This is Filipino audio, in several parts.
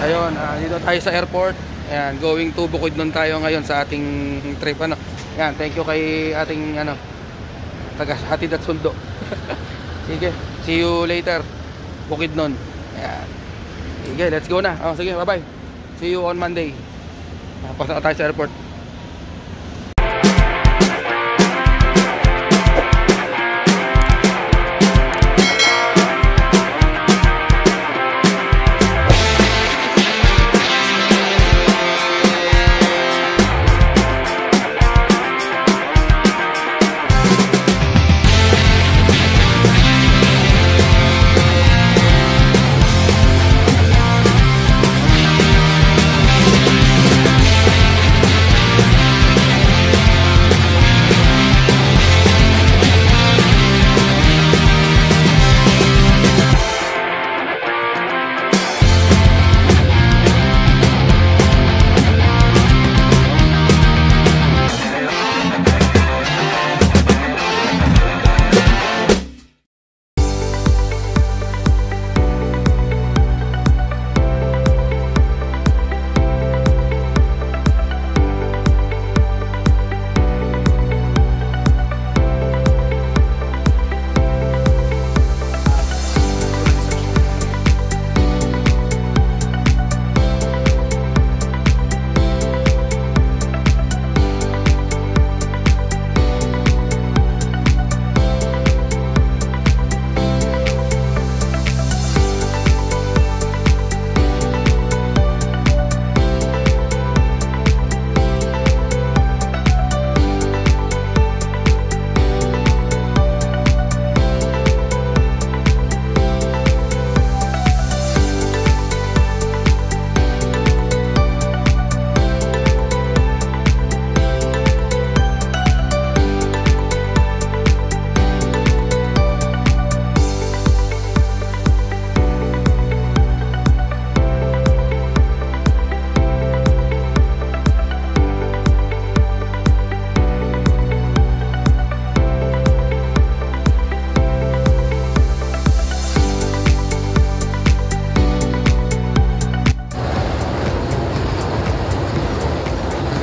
Ayun, dito tayo sa airport. Ayan, going to Bukidnon tayo ngayon sa ating trip. Ano? Ayan, thank you kay ating taga-hatid at sundo. Sige, see you later. Bukidnon. Ayan. Sige, let's go na. Oh, sige, bye-bye. See you on Monday. Pasok na tayo sa airport.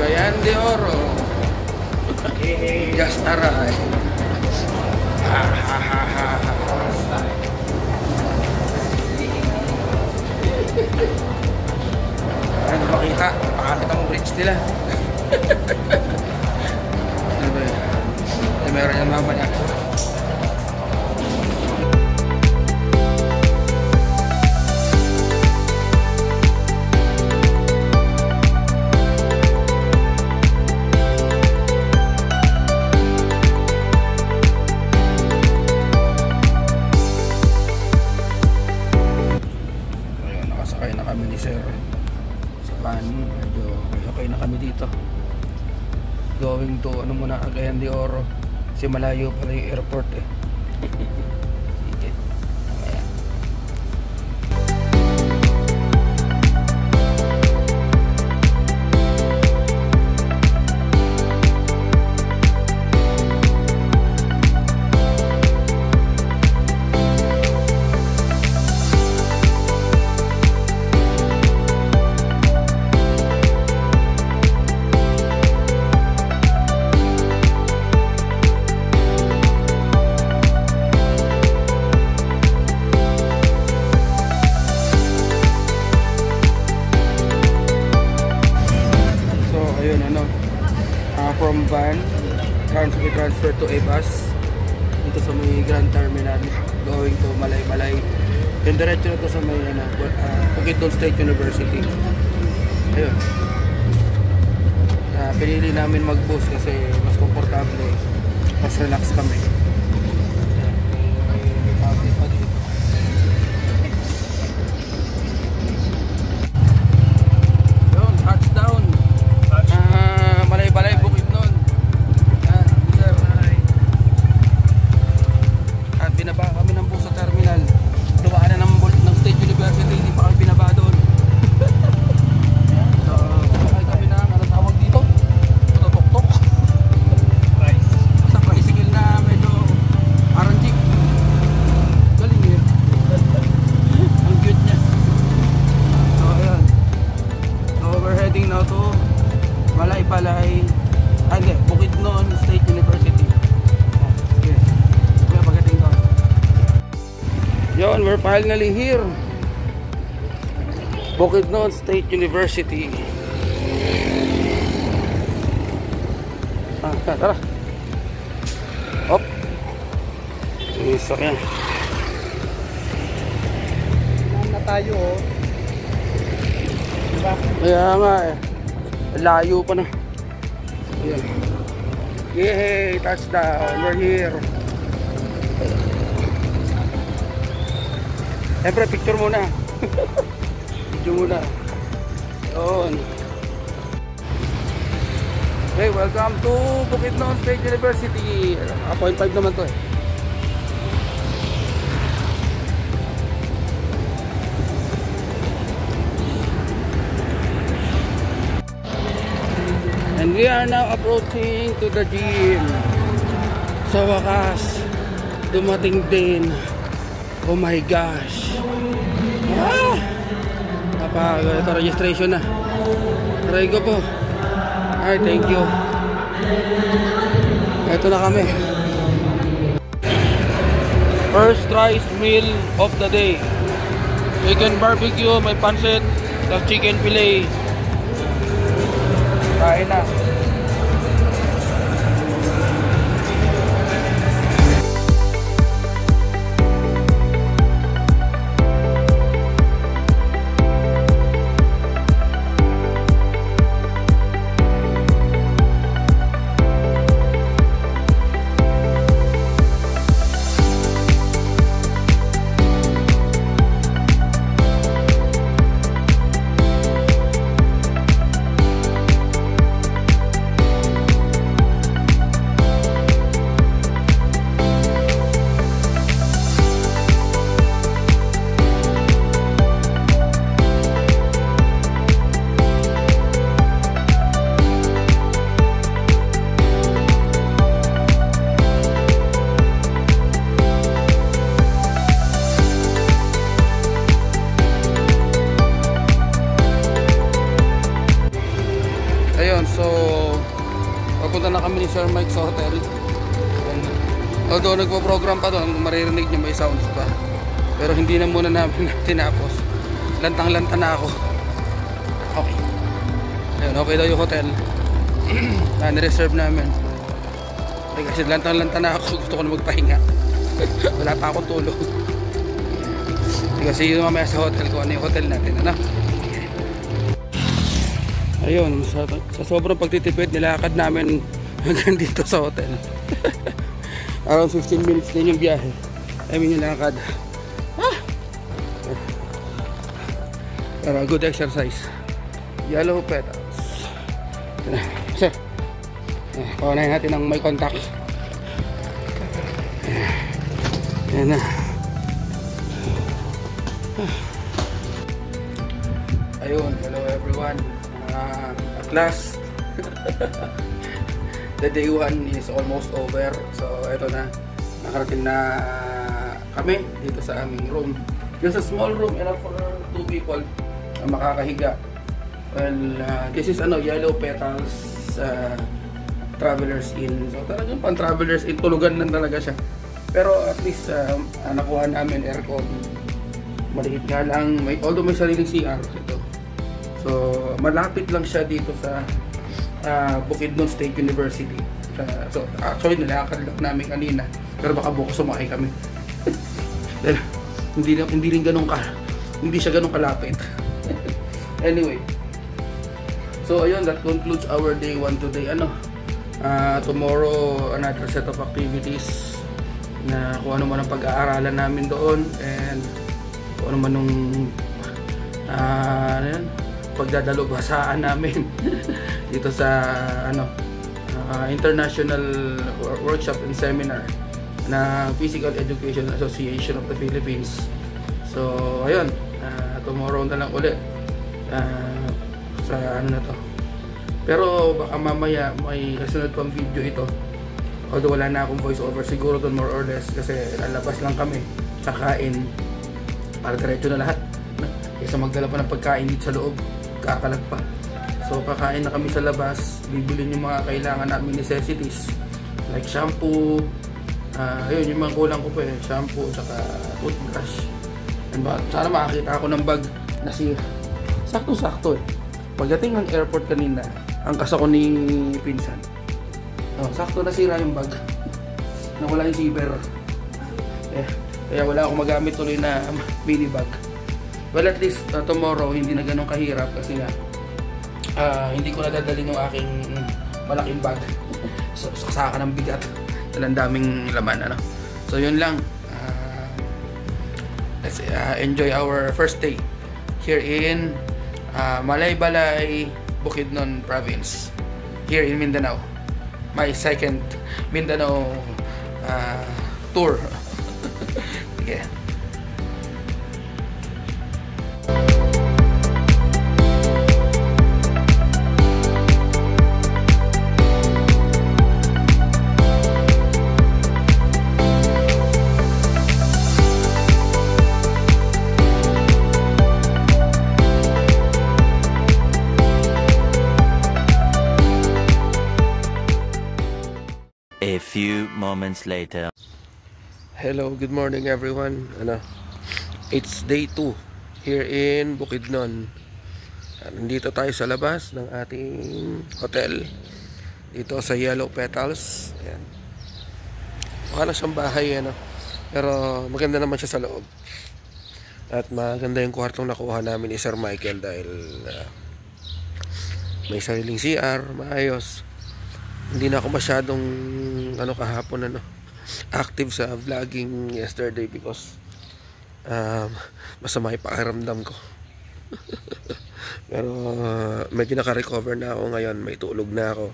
Cagayan de Oro. Just arrived. Ano makita? Pakakita mo bridge nila. Ano ba yun? Meron yung mama niya. Nakasakay na kami ni Sir sa van. Medyo okay na kami dito. Going to muna, Cagayan de Oro. Kasi malayo pala yung airport eh. Sige. Mamaya. From van, transfer to a bus dito sa may Grand Terminal going to Malay-Malay. Yung diretso na to sa may Bukidnon State University. Ayun. Pinili namin mag-bus kasi mas komportable, mas relax kami. Medyo pala ay hindi, Bukidnon State University. Sige. Kuya, pagdating doon. Yun, we're finally here. Bukidnon State University. Tara. Hop. Isak yan. Saan na tayo, oh. Diba? Kaya nga eh. Layo pa na. Ayan. Yay! Touchdown! We're here. Siyempre, picture muna. Video muna. Yun. Okay, welcome to Bukidnon State University. 0.5 naman to eh. And we are now approaching to the gym. Sa wakas, dumating din. Oh my gosh. Ito registration na. Try ko po. Ay, thank you. Ito na kami. First rice meal of the day. Chicken barbecue, may pancit, tapos chicken fillet. Kain na. So, papunta na kami ni Sir Mike sa hotel. Although nagpo-program pa doon, maririnig niyo may sounds pa. Pero hindi na muna namin tinapos. Lantang-lanta na ako. Okay. Ayun, okay daw yung hotel. Nireserve namin. Kasi lantang-lanta na ako. Gusto ko na magpahinga. Wala pa akong tulog. Kasi yun mamaya sa hotel ko. Ano yung hotel natin, ano? Ayun, sa sobrang pagtitipid, nilakad namin hanggang dito sa hotel. Around 15 minutes din yung biyahe. I mean, nilakad. Pero good exercise. Yellow petals. Sir, paunahin natin ang may contact. Ayan na. Ayun, hello everyone. At last, the day 1 is almost over. So ito na, nakarating na kami dito sa aming room. Just a small room, enough for 2 people na makakahiga. Well, this is Yellow Petals Travelers Inn. So talagang pang Travelers Inn, tulugan na talaga siya. Pero at least nakuha namin aircon. Maliit nga lang, although may sariling CR ito. So, malapit lang siya dito sa Bukidnon State University. So, actually, nilakad lang namin kanina. Pero baka bukas sumakay kami. hindi rin ganun hindi siya ganun kalapit. Anyway. So, ayun, that concludes our day 1 today. Tomorrow, another set of activities na kung ano man ang pag-aaralan namin doon. And kung ano man nung pagdadalubhasaan namin dito sa International Workshop and Seminar na Physical Education Association of the Philippines. So ayun, tomorrow na lang ulit sa na to. Pero baka mamaya may kasunod pang video ito. Although wala na akong voice over, siguro doon more or less kasi lalabas lang kami, kakain para diretso na lahat. Kaysa magdala pa ng pagkain dito sa loob, kakalat pa. So So kakain na kami sa labas, bibili yung mga kailangan namin necessities like shampoo, ayun yung mga kulang ko pa eh, shampoo tsaka toothbrush. And sana makakita ako ng bag na sira. Sakto-sakto eh. Pagdating ng airport kanina, angkas ako ni pinsan. Sakto nasira yung bag. Nawala yung zipper. Kaya wala akong magamit tuloy na mini bag. Well, at least tomorrow hindi na ganun kahirap kasi nga hindi ko nadadalhin yung aking malaking bag. So, saka ng bigat. Talang daming laman, ano. So, yun lang. Let's enjoy our first day here in Malaybalay, Bukidnon Province, here in Mindanao. My second Mindanao tour. Yeah. A few moments later. Hello, good morning everyone. It's day 2 here in Bukidnon. Nandito tayo sa labas ng ating hotel dito sa Yellow Petals. Ayan. Mukha lang siyang bahay, pero maganda naman siya sa loob. At maganda yung kwartong nakuha namin ni Sir Michael dahil may sariling CR, maayos. Hindi na ako masyadong kahapon active sa vlogging yesterday because masama yung pakiramdam ko. Pero medyo naka-recover na ako ngayon, may tulog na ako.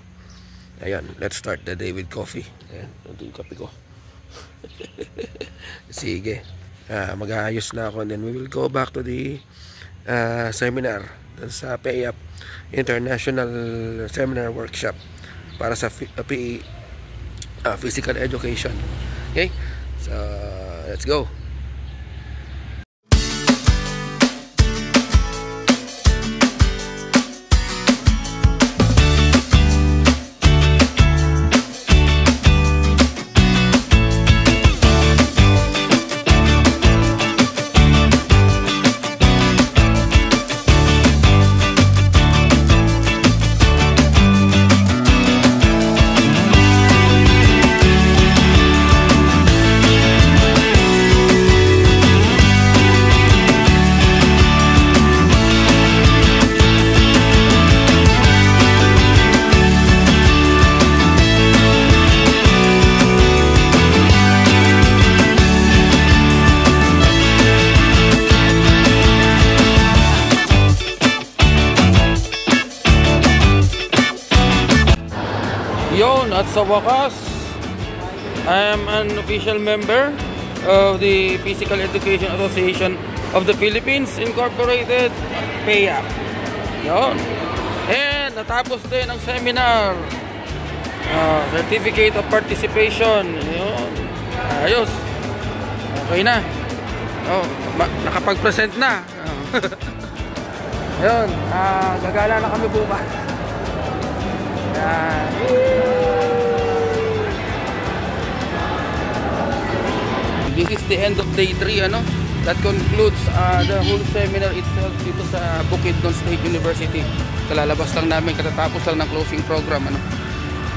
Ayan, let's start the day with coffee. Ayan, ito yung kape ko. Sige, mag-aayos na ako and then we will go back to the seminar sa PAYAP International Seminar Workshop para sa PE, Physical Education. Okay? So, let's go. Yon, at sa wakas, I am an official member of the Physical Education Association of the Philippines Incorporated, PAYAP. Yon. And natapos din ang seminar. Certificate of Participation. Yon. Ayos. Okay na. Nakapag-present na. Yon. Gagala na kami bukas. This is the end of day 3, That concludes the whole seminar itself dito sa Bukidnon State University. Kalalabas lang namin, katatapos lang ng closing program,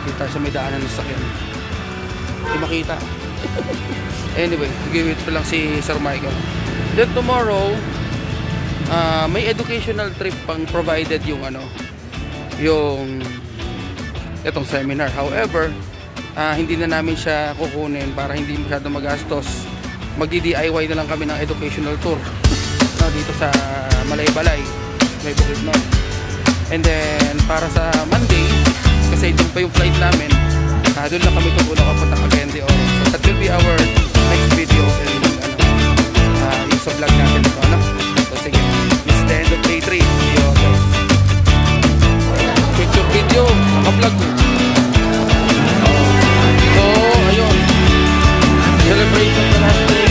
Kita sa may daanan ng sakyan. Hindi makita. Anyway, give it pa lang si Sir Michael. Then tomorrow, may educational trip pang provided yung itong seminar. However, hindi na namin siya kukunin para hindi masyado magastos. Magdi-DIY na lang kami ng educational tour dito sa Malaybalay, may Bukidnon. And then para sa Monday, kasi doon pa yung flight namin, doon lang kami tutulong kapunta Cagayan de Oro. So that will be our next video and yung sa vlog natin ito, So sige, this is the end of day 3. Picture video, naka-vlog ko. So, ayun. Celebration sa last day.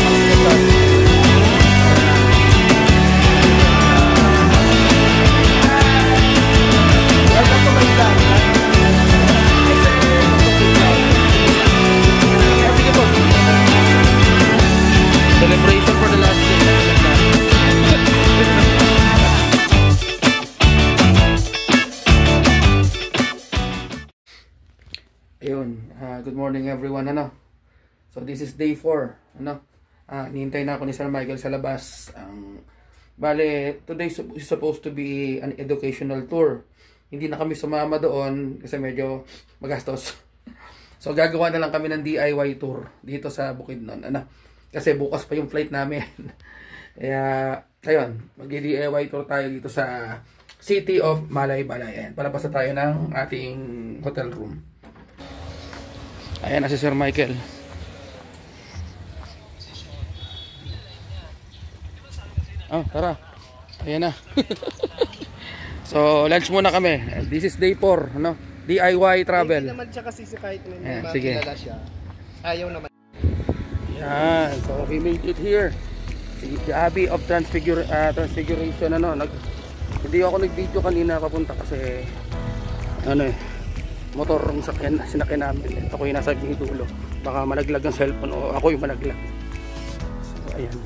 Good morning everyone. So this is day 4. Nihintay na ako ni Sir Michael sa labas. Bale, today is supposed to be an educational tour. Hindi na kami sumama doon kasi medyo magastos. So gagawa na lang kami ng DIY tour dito sa Bukidnon. Kasi bukas pa yung flight namin. Kaya, ayun, mag-DIY tour tayo dito sa City of Malaybalay. Ayan, palabas na tayo ng ating hotel room. Ayan na si Sir Michael. Oh, tara. Ayan na. So, lunch muna kami. This is day 4, DIY travel. Hindi naman siya kasi kahit may sige. makilala siya. Ayaw naman. Yan, so we made it here. The Abbey of Transfiguration. Hindi ako nag-video kanina papunta kasi motor ang sinakyan namin. Ako yung nasa dulo. Baka malaglag ang cellphone o ako yung malaglag. So ayan.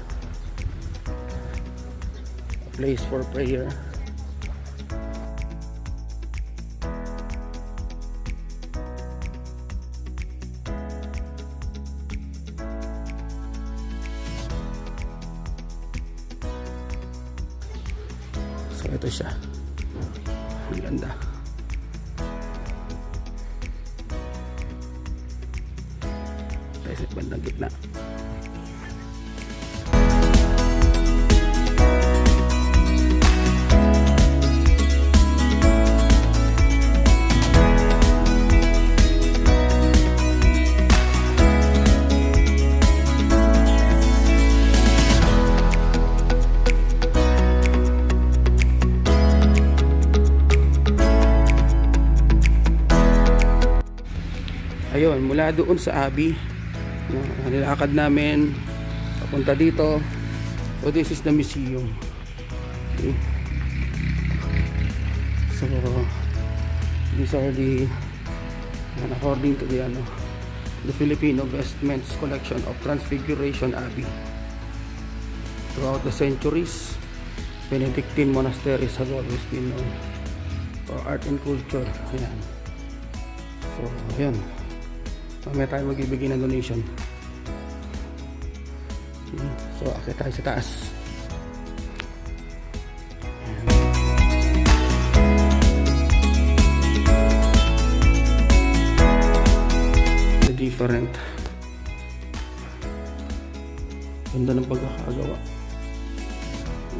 A place for prayer. So ito siya. Ang ganda. Sa bandang gitna. Ayun, mula doon sa Abbey, nilakad namin papunta dito. So this is the museum. Okay. So these are the according to the Filipino Vestments Collection of Transfiguration Abbey. Throughout the centuries, Benedictine monasteries have always been known for art and culture. Ayan. So ayan, mamaya tayo magbibigay ng donation. So akit tayo sa taas. The different ganda ng pagkakagawa.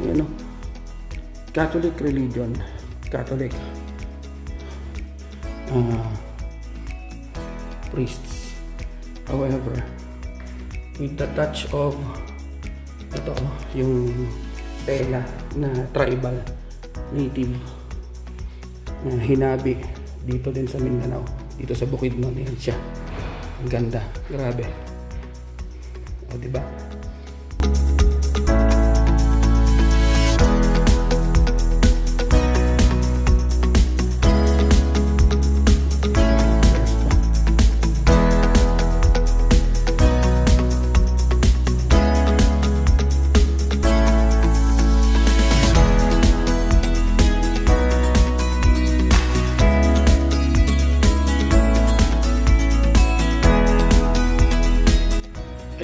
Ayan, Catholic religion, Catholic priests. However, with the touch of yung tela na tribal native na hinabi dito din sa Mindanao, dito sa Bukidnon. Yan siya. Ang ganda. Grabe. O, diba?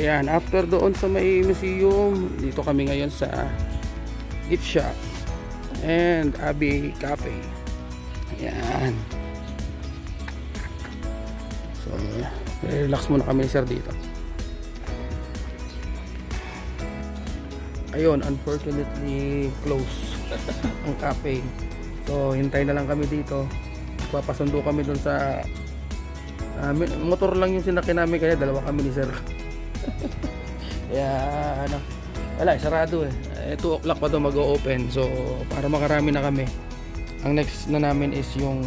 Ayan, after doon sa may museum, dito kami ngayon sa gift shop and Abbey Cafe. Ayan. So, relax muna kami sir dito. Ayun, unfortunately close ang cafe. So, hintay na lang kami dito. Papasundo kami dun sa motor lang yung sinakyan namin, kaya dalawa kami ni sir. Kaya wala, sarado 2 o'clock pa daw mag-o-open. So para makarami na kami, ang next na namin is yung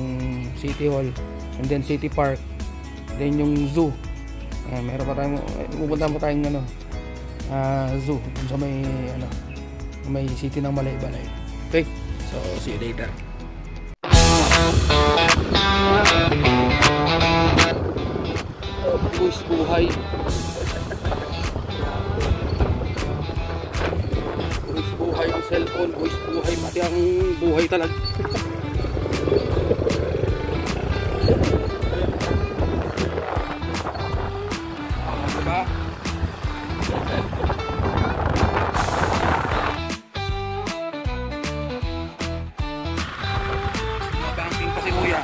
City Hall and then City Park, then yung zoo. Meron pa tayong pupunta mo tayong zoo sa may city ng Malaybalay. Okay, so see you later. Buwis buhay. Buwis buhay ang cellphone, buwis buhay, pati ang buhay talaga. kuya.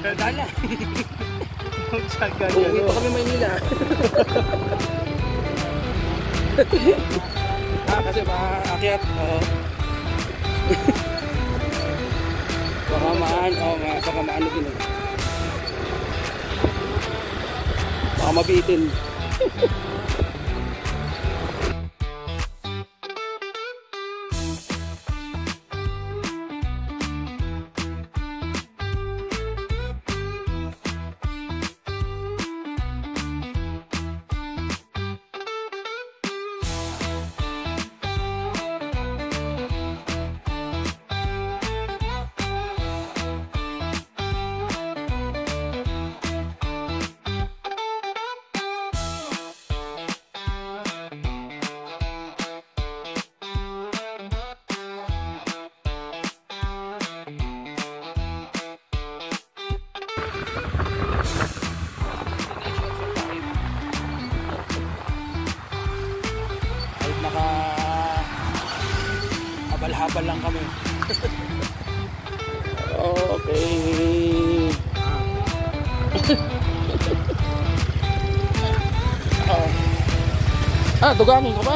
Dala. Uuwi pa kami Maynila. Kasi maakyat. Baka maano din. Baka mabitin. Habal lang kami. Okay. Dugangin ko ba?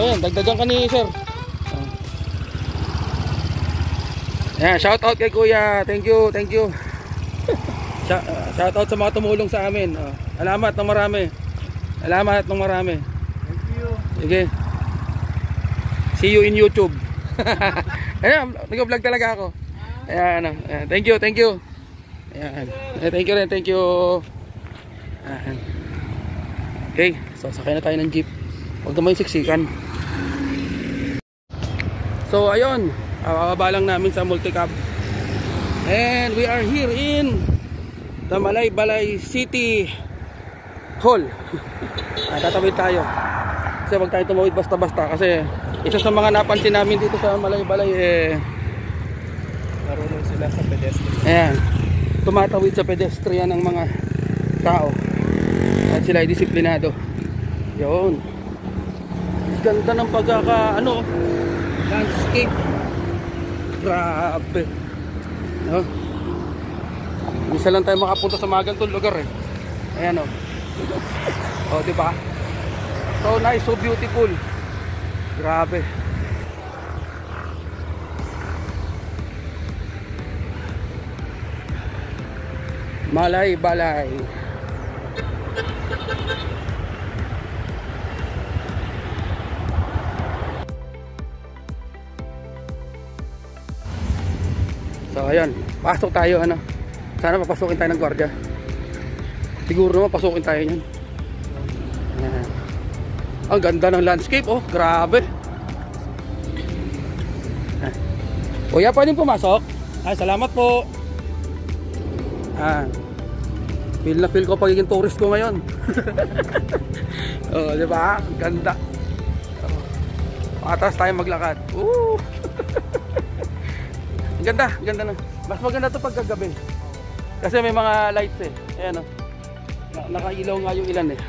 Yan, dagdagan ka ni sir. Yan, shout out kay kuya. Thank you. Shout out sa mga tumulong sa amin. Salamat ng marami. Thank you. Sige. See you in YouTube. Ayan, nag-vlog talaga ako. Ayan, thank you. Ayan. Thank you. Ayan. Okay, so sakay na tayo ng jeep. Huwag naman yung siksikan. So ayun, bababa lang namin sa multicab. And we are here in the Malaybalay City Hall. Tatawid tayo. Kasi huwag tayo tumawid basta-basta. Kasi isa sa mga napansin namin dito sa Malaybalay Marunong sila sa pedestrian. ayan, tumatawid sa pedestrian ng mga tao. At sila ay disiplinado. Yun. Ganda ng landscape. Grabe. No? Isa lang tayo makapunta sa mga ganitong lugar eh. Ayan o. Diba? So nice, so beautiful. Grabe. Malaybalay. So ayan, pasok tayo Sana papasukin tayo ng gwardiya. Siguro naman pasukin tayo niyan. Ayan. Ang ganda ng landscape, grabe. Kuya, pwedeng pumasok? Ay, salamat po. Feel na feel ko pagiging tourist ko ngayon. Di ba? Ganda. Atras tayo maglakad. Ganda na. Mas maganda to pag kagabi. Kasi may mga lights eh. Ayan nakailaw nga yung ilan eh.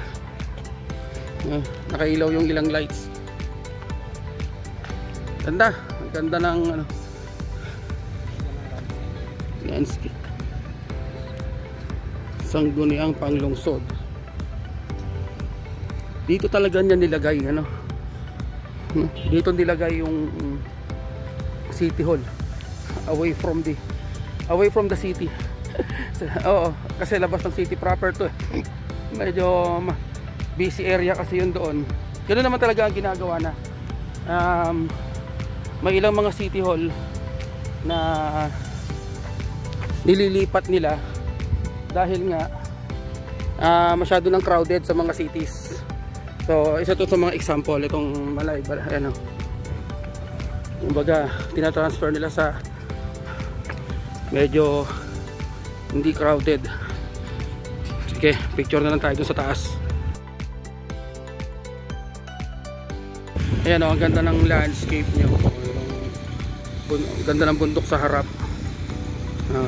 Nakailaw yung ilang lights. Ganda. Ang ganda ng landscape. Sangguniang Panglungsod. Dito talaga niya nilagay dito nilagay yung City Hall away from the city. Oo, kasi labas ng city proper to eh. Medyo busy area kasi yun doon. Ganoon naman talaga ang ginagawa na. May ilang mga City Hall na nililipat nila dahil nga masyado nang crowded sa mga cities. So isa to sa mga example itong Malaybalay, kumbaga tinatransfer nila sa medyo hindi crowded Sige, picture na lang tayo dun sa taas. Ayan o, ang ganda ng landscape nyo. Ang ganda ng bundok sa harap.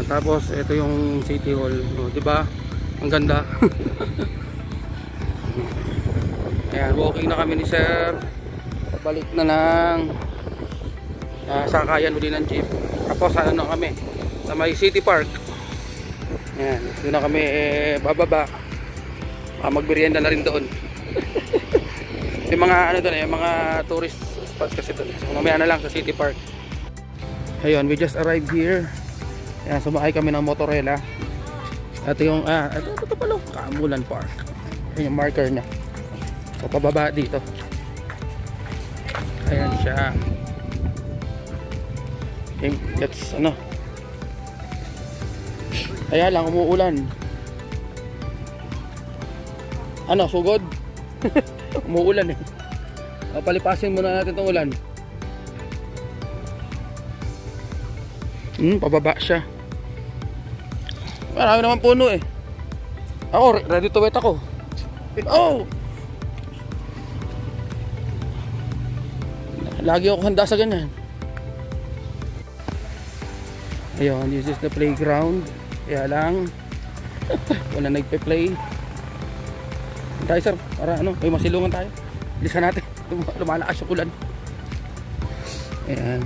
Tapos ito yung City Hall, diba? Ang ganda. Ayan, walking na kami ni Sir. Balik na lang. Sakayan uli ng jeep. Tapos ano na kami sa may City Park. Ayan, doon na kami bababa. Magmerienda na rin doon. Yung mga ano doon, yung mga tourist spots kasi doon. So mamaya na lang sa City Park. Ayun, we just arrived here. Ayan, sumakay kami ng motorela. Ito yung, ito pala, Kamulan Park. Ayan yung marker niya. So, pababa dito. Ayan siya. Okay, that's, ano. Ayan lang, umuulan. Ano, sugod? Umuulan eh. Palipasin muna natin itong ulan. Pababa siya. Marami naman puno eh. Ako, ready to wet ako. Oh! Lagi ako handa sa ganyan. Ayun, this is the playground. Kaya lang wala nagpe-play. Tayo sir, para ano, may masilungan tayo. Bilisan natin. Lumalakas yung ulan. Ayan.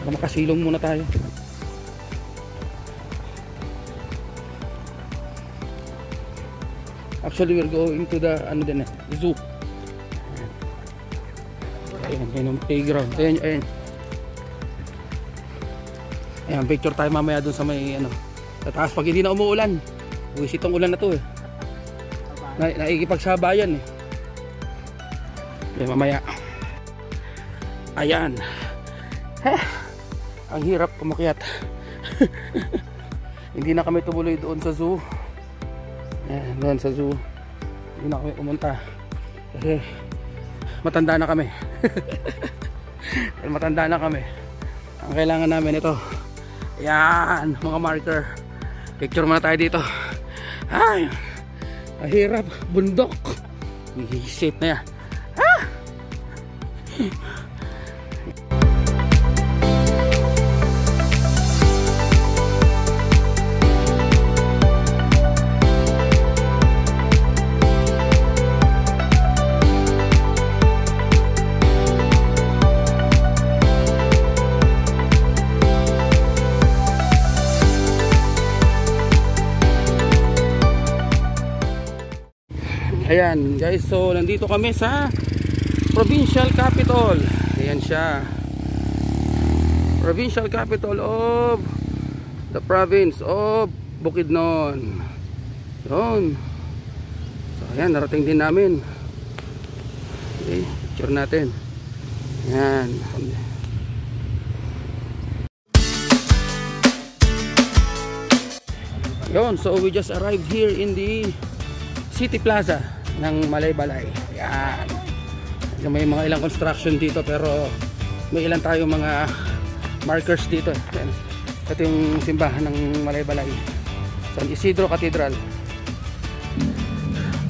Makasilong muna tayo. Actually we're going to the ano din zoo. Ayan, ayan yung playground. Ayan, ayan. Ayan, picture tayo mamaya dun sa may ano, sa taas pag hindi na umuulan. Buwis itong ulan na to eh. Naikipagsabayan eh. Ayan, mamaya. Ayan. Ang hirap umakyat. Hindi na kami tumuloy doon sa zoo. Ayan, doon sa zoo. Hindi na kami pumunta. Kasi matanda na kami. Matanda na kami. Ang kailangan namin ito. Ayan, mga marker. Picture muna tayo dito. Ay, mahirap. Bundok. Safe na yan. Ayan guys, so nandito kami sa provincial capital. Ayan siya, provincial capital of the province of Bukidnon. Yun. So ayan, narating din namin. Okay, picture natin. Ayan. Yun, so we just arrived here in the City Plaza ng Malaybalay. Yan. May mga ilang construction dito pero may ilan tayong mga markers dito. Yan. Ito yung simbahan ng Malaybalay, San Isidro Cathedral.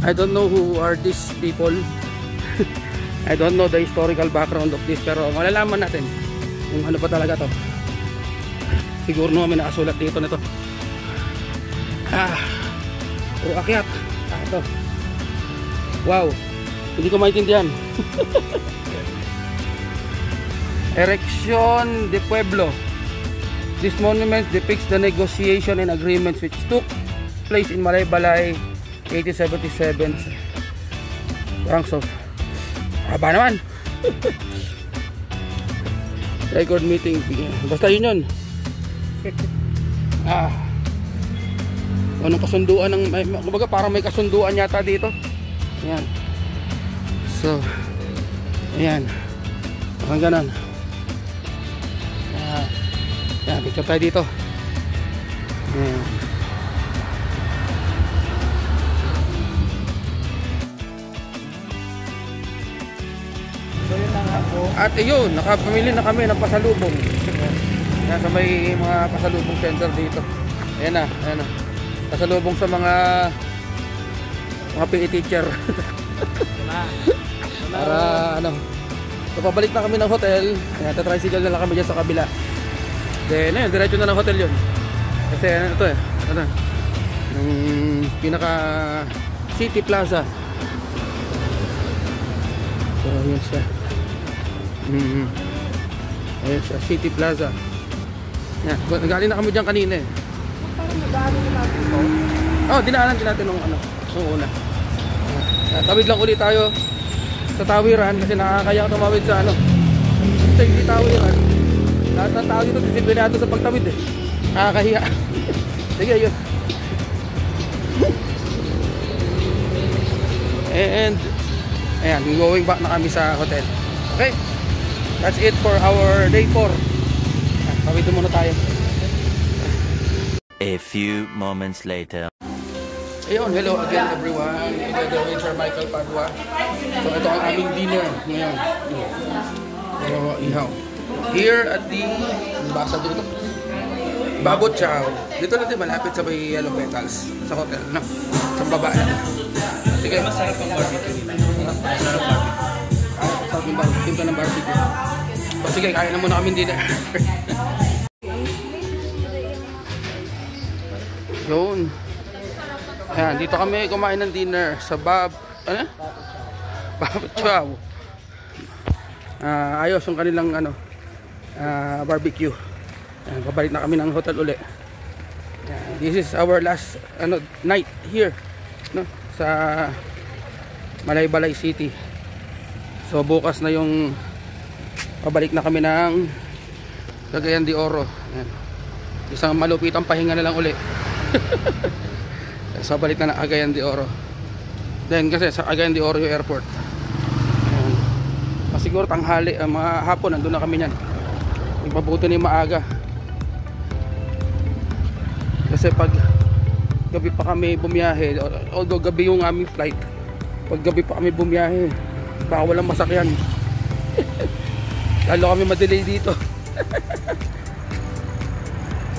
I don't know who are these people. I don't know the historical background of this, pero malalaman natin kung ano pa talaga to. Siguro naman may nakasulat dito na to. Puro akyat. Ito. Wow, hindi ko maintindihan. Erection de Pueblo. This monument depicts the negotiation and agreements which took place in Malaybalay 1877. Ranks of haba naman. Record meeting. Basta yun. Anong kasunduan ng, kumbaga parang may kasunduan yata dito. Ayan. So ayan, parang ganon. Ayan, picture tayo dito. Ayan. So yun lang ako. At yun, nakapamili na kami ng pasalubong. Ayan, sa may mga pasalubong center dito. Ayan na, ayan na. Kasalubong sa mga PE teacher. Para ano, so, pabalik na kami ng hotel. Ayan, tatricycle na lang kami dyan sa kabila. Then ayun, diretso na ng hotel yun. Kasi ano ito eh, ano, yung pinaka City Plaza. So yun siya. Ayun siya, City Plaza. Yan, galing na kami dyan kanina eh. Parang nadaanan na natin ito. Oh, dinaanan din natin nung ano, nung una. Tawid lang ulit tayo sa tawiran kasi nakakaya tumawid sa ano. Kasi hindi tawiran. Lahat ng tao dito disiplinado sa pagtawid eh. Nakakahiya. Sige, yun. And ayan, going back na kami sa hotel. Okay, that's it for our day 4. Tawid muna tayo. A few moments later. Ayun, hello again everyone. Together with Sir Michael Padua. So ito ang aming dinner ngayon. So, ihaw. Here at the basa dito. Babo Chow. Dito natin malapit sa may Yellow Petals sa hotel, no? Sa baba na. Sige. Masarap ang barbecue. Masarap barbecue. Sarap yung barbecue. Ito ng barbecue. So sige, kaya na muna kami dinner. Yun. Ayan, dito kami kumain ng dinner sa Babo Chow. Ayos yung kanilang ano, barbecue. Ayan, pabalik na kami ng hotel uli. Ayan, this is our last ano, night here, no, sa Malaybalay City. So bukas na yung pabalik na kami ng Cagayan de Oro. Ayan. Isang malupitang pahinga na lang uli. So balik na Cagayan de Oro. Then kasi sa Cagayan de Oro yung airport. Ayan. Siguro tanghali, mga hapon nandun na kami niyan. Magpabuti na yung maaga. Kasi pag gabi pa kami bumiyahe, although gabi yung aming flight, pag gabi pa kami bumiyahe, baka walang masakyan. Lalo kami madelay dito.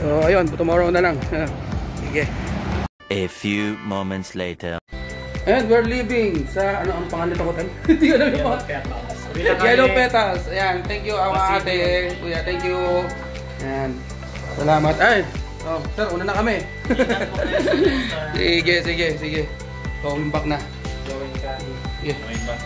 So ayun, tomorrow na lang. Sige. A few moments later. And we're leaving sa ano ang pangalan ng hotel? Hindi ko alam yung pangalan. Yellow Petals. Ayan, thank you mga ate. Kuya, thank you. Ayan. Salamat. Ay, oh, sir, una na kami. Sige. Going back na. Going ka. Yeah. Going back.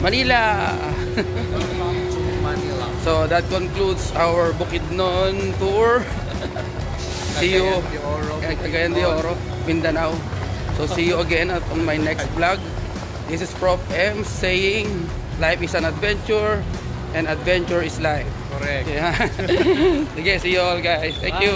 Manila. Manila. So that concludes our Bukidnon tour. See you Cagayan de Oro, Mindanao. So see you again on my next vlog. This is Prof M saying life is an adventure and adventure is life. Correct. Yeah. Sige, see you all guys. Thank you.